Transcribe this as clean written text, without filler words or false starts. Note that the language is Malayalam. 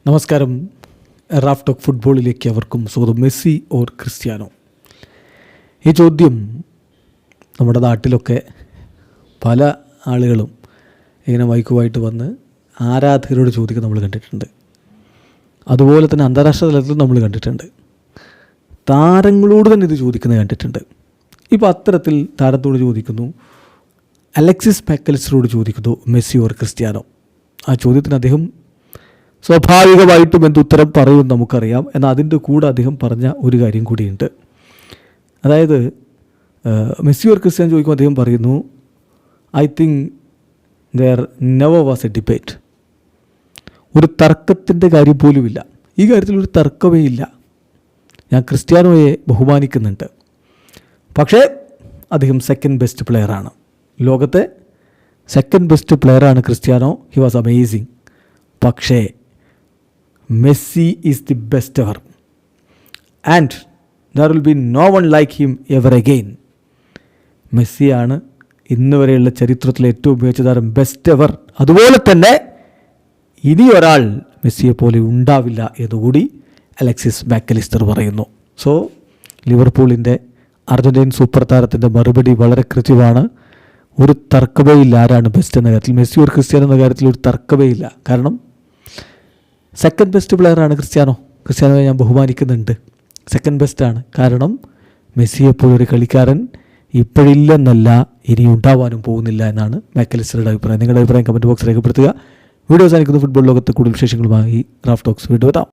നമസ്കാരം. റാഫ് ടോക്ക് ഫുട്ബോളിലേക്ക് അവർക്കും സ്വാഗതം. Messi or Cristiano? ഈ ചോദ്യം നമ്മുടെ നാട്ടിലൊക്കെ പല ആളുകളും ഇങ്ങനെ മൈക്കുമായിട്ട് വന്ന് ആരാധകരോട് ചോദിക്കുന്നത് നമ്മൾ കണ്ടിട്ടുണ്ട്. അതുപോലെ തന്നെ അന്താരാഷ്ട്ര തലത്തിൽ നമ്മൾ കണ്ടിട്ടുണ്ട്. താരങ്ങളോട് തന്നെ ഇത് ചോദിക്കുന്നത് കണ്ടിട്ടുണ്ട്. ഇപ്പോൾ അത്തരത്തിൽ താരത്തോട് ചോദിക്കുന്നു, അലക്സിസ് മാക്കലിസ്റ്ററോട് ചോദിക്കുന്നു, മെസ്സി ഓർ ക്രിസ്ത്യാനോ? ആ ചോദ്യത്തിന് അദ്ദേഹം സ്വാഭാവികമായിട്ടും എന്തുത്തരം പറയുമെന്ന് നമുക്കറിയാം. എന്നാൽ അതിൻ്റെ കൂടെ അദ്ദേഹം പറഞ്ഞ ഒരു കാര്യം കൂടിയുണ്ട്. അതായത് മെസ്സി ഓർ ക്രിസ്ത്യാനോ ചോദിക്കുമ്പോൾ അദ്ദേഹം പറയുന്നു, I think there never was A debate. ഒരു തർക്കത്തിൻ്റെ കാര്യം പോലുമില്ല. ഈ കാര്യത്തിൽ ഒരു തർക്കമേ ഇല്ല. ഞാൻ ക്രിസ്ത്യാനോയെ ബഹുമാനിക്കുന്നുണ്ട്. പക്ഷേ അദ്ദേഹം സെക്കൻഡ് ബെസ്റ്റ് പ്ലെയറാണ്. ലോകത്തെ സെക്കൻഡ് ബെസ്റ്റ് പ്ലെയറാണ് ക്രിസ്ത്യാനോ. He was amazing. പക്ഷേ Messi is the best ever and there will be no one like him ever again. മെസ്സിയാണ് ഇന്ന് വരെയുള്ള ചരിത്രത്തിലെ ഏറ്റവും മികച്ച താരം, ബെസ്റ്റ് എവർ. അതുപോലെ തന്നെ ഇനി ഒരാൾ മെസ്സിയെ പോലെ ഉണ്ടാവില്ല എന്നുകൂടി അലക്സിസ് മാക്കലിസ്റ്റർ പറയുന്നു. സോ ലിവർപൂളിൻ്റെ അർജൻറ്റീൻ സൂപ്പർ താരത്തിൻ്റെ മറുപടി വളരെ കൃത്യമാണ്. ഒരു തർക്കമേ ഇല്ല ആരാണ് ബെസ്റ്റ് എന്ന കാര്യത്തിൽ. മെസ്സി ഒരു ക്രിസ്ത്യാനോ എന്ന കാര്യത്തിൽ ഒരു തർക്കമേ ഇല്ല. കാരണം സെക്കൻഡ് ബെസ്റ്റ് പ്ലെയറാണ് ക്രിസ്ത്യാനോ. ക്രിസ്ത്യാനോയെ ഞാൻ ബഹുമാനിക്കുന്നുണ്ട്. സെക്കൻഡ് ബെസ്റ്റാണ്. കാരണം മെസ്സിയെപ്പോലൊരു കളിക്കാരൻ ഇപ്പോഴില്ലെന്നല്ല, ഇനി ഉണ്ടാവാനും പോകുന്നില്ല എന്നാണ് മാക്കലിസ്റ്ററുടെ അഭിപ്രായം. നിങ്ങളുടെ അഭിപ്രായം കമൻറ്റ് ബോക്സ് രേഖപ്പെടുത്തുക. വീഡിയോ സാധിക്കുന്ന ഫുട്ബോൾ ലോകത്തെ കൂടുതൽ വിശേഷങ്ങളുമായി റാഫ് ടോക്സ് വീണ്ടും എത്താം.